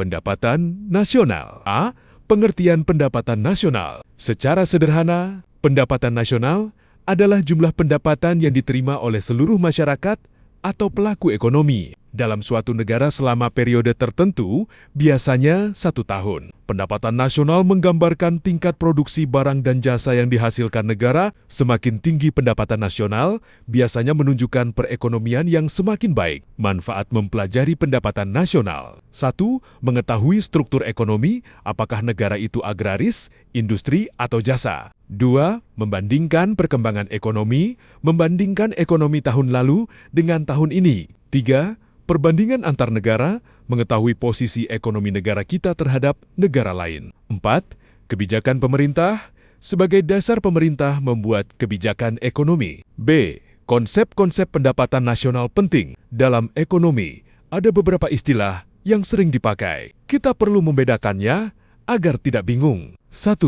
Pendapatan nasional. A. Pengertian pendapatan nasional. Secara sederhana, pendapatan nasional adalah jumlah pendapatan yang diterima oleh seluruh masyarakat atau pelaku ekonomi dalam suatu negara selama periode tertentu, biasanya 1 tahun. Pendapatan nasional menggambarkan tingkat produksi barang dan jasa yang dihasilkan negara. Semakin tinggi pendapatan nasional, biasanya menunjukkan perekonomian yang semakin baik. Manfaat mempelajari pendapatan nasional. 1. Mengetahui struktur ekonomi, apakah negara itu agraris, industri, atau jasa. 2. Membandingkan perkembangan ekonomi, membandingkan ekonomi tahun lalu dengan tahun ini. 3. Perbandingan antar negara, mengetahui posisi ekonomi negara kita terhadap negara lain. 4. Kebijakan pemerintah, sebagai dasar pemerintah membuat kebijakan ekonomi. B. Konsep-konsep pendapatan nasional penting. Dalam ekonomi, ada beberapa istilah yang sering dipakai. Kita perlu membedakannya agar tidak bingung. 1.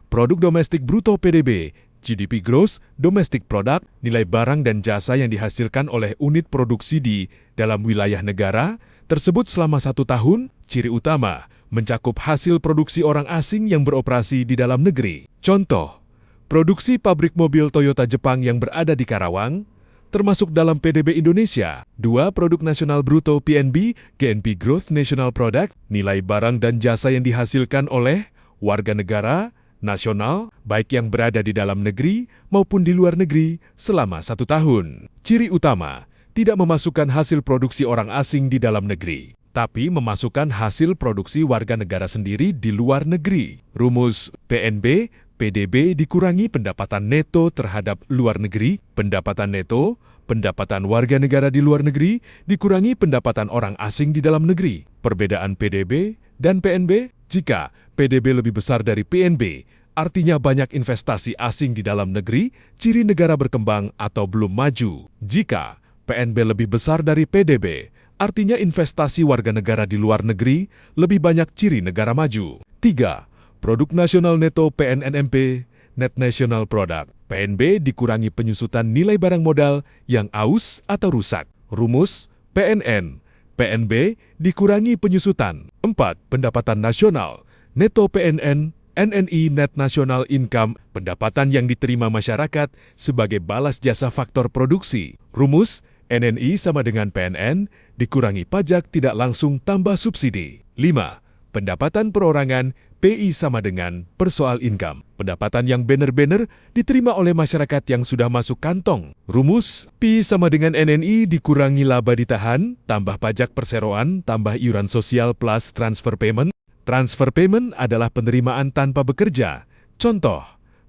Produk domestik bruto PDB, GDP Gross Domestic Product, nilai barang dan jasa yang dihasilkan oleh unit produksi di dalam wilayah negara tersebut selama 1 tahun. Ciri utama, mencakup hasil produksi orang asing yang beroperasi di dalam negeri. Contoh, produksi pabrik mobil Toyota Jepang yang berada di Karawang, termasuk dalam PDB Indonesia. 2. Produk nasional bruto PNB, GNP Growth National Product, nilai barang dan jasa yang dihasilkan oleh warga negara nasional, baik yang berada di dalam negeri maupun di luar negeri selama 1 tahun. Ciri utama, tidak memasukkan hasil produksi orang asing di dalam negeri, tapi memasukkan hasil produksi warga negara sendiri di luar negeri. Rumus PNB, PDB dikurangi pendapatan neto terhadap luar negeri, pendapatan neto, pendapatan warga negara di luar negeri, dikurangi pendapatan orang asing di dalam negeri. Perbedaan PDB dan PNB, jika PDB lebih besar dari PNB, artinya banyak investasi asing di dalam negeri, ciri negara berkembang atau belum maju. Jika PNB lebih besar dari PDB, artinya investasi warga negara di luar negeri lebih banyak, ciri negara maju. 3. Produk nasional neto PNNMP, Net National Product. PNB dikurangi penyusutan nilai barang modal yang aus atau rusak. Rumus PNN, PNB dikurangi penyusutan. 4. Pendapatan nasional, neto PNN, NNI Net National Income, pendapatan yang diterima masyarakat sebagai balas jasa faktor produksi. Rumus NNI sama dengan PNN, dikurangi pajak tidak langsung tambah subsidi. 5. Pendapatan perorangan, PI sama dengan persoal income. Pendapatan yang benar-benar diterima oleh masyarakat yang sudah masuk kantong. Rumus PI sama dengan NNI dikurangi laba ditahan, tambah pajak perseroan, tambah iuran sosial plus transfer payment. Transfer payment adalah penerimaan tanpa bekerja. Contoh,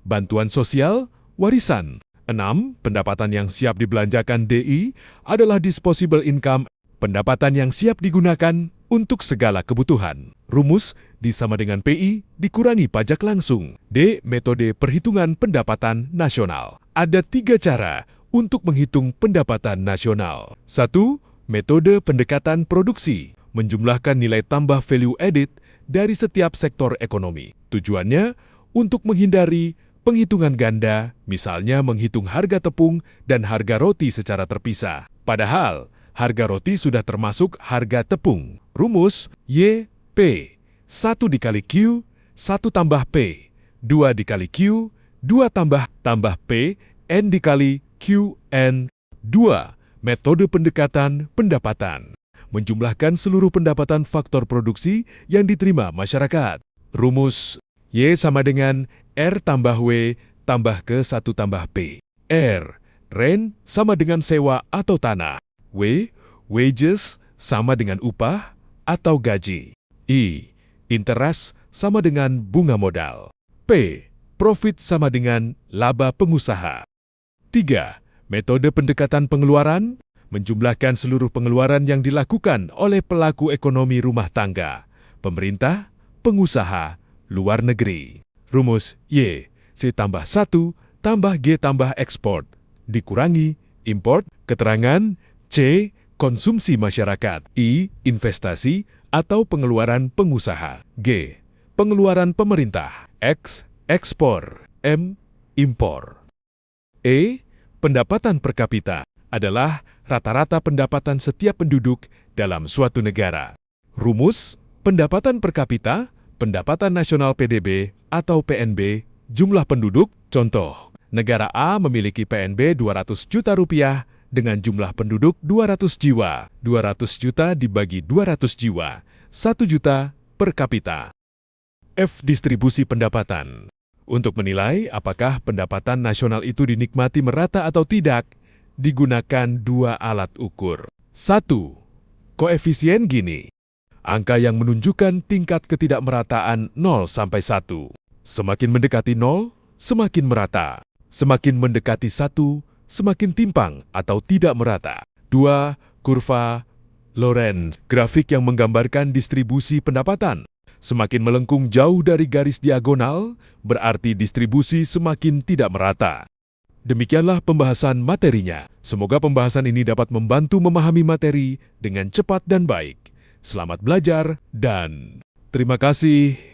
bantuan sosial, warisan. 6. Pendapatan yang siap dibelanjakan DI adalah disposable income, pendapatan yang siap digunakan untuk segala kebutuhan. Rumus D sama dengan PI dikurangi pajak langsung. D. Metode perhitungan pendapatan nasional. Ada 3 cara untuk menghitung pendapatan nasional. 1. Metode pendekatan produksi, menjumlahkan nilai tambah value added dari setiap sektor ekonomi. Tujuannya untuk menghindari penghitungan ganda, misalnya menghitung harga tepung dan harga roti secara terpisah. Padahal, harga roti sudah termasuk harga tepung. Rumus Y, P. 1 dikali Q, 1 tambah P. 2 dikali Q, 2 tambah P, N dikali Q, N. 2. Metode pendekatan pendapatan, menjumlahkan seluruh pendapatan faktor produksi yang diterima masyarakat. Rumus Y sama dengan R tambah W tambah ke 1 tambah P. R, rent sama dengan sewa atau tanah. W, wages sama dengan upah atau gaji. I, interest sama dengan bunga modal. P, profit sama dengan laba pengusaha. 3. Metode pendekatan pengeluaran, menjumlahkan seluruh pengeluaran yang dilakukan oleh pelaku ekonomi rumah tangga, pemerintah, pengusaha, luar negeri. Rumus Y, C tambah 1 tambah G tambah ekspor, dikurangi import. Keterangan C, konsumsi masyarakat. I, investasi atau pengeluaran pengusaha. G, pengeluaran pemerintah. X, ekspor. M, impor. E, pendapatan per kapita adalah rata-rata pendapatan setiap penduduk dalam suatu negara. Rumus pendapatan per kapita, pendapatan nasional PDB atau PNB, jumlah penduduk. Contoh, negara A memiliki PNB 200 juta rupiah dengan jumlah penduduk 200 jiwa. 200 juta dibagi 200 jiwa, 1 juta per kapita. F. Distribusi pendapatan. Untuk menilai apakah pendapatan nasional itu dinikmati merata atau tidak, digunakan dua alat ukur. 1. Koefisien Gini. Angka yang menunjukkan tingkat ketidakmerataan 0 sampai 1. Semakin mendekati 0, semakin merata. Semakin mendekati 1, semakin timpang atau tidak merata. 2. Kurva Lorenz. Grafik yang menggambarkan distribusi pendapatan. Semakin melengkung jauh dari garis diagonal, berarti distribusi semakin tidak merata. Demikianlah pembahasan materinya. Semoga pembahasan ini dapat membantu memahami materi dengan cepat dan baik. Selamat belajar dan terima kasih.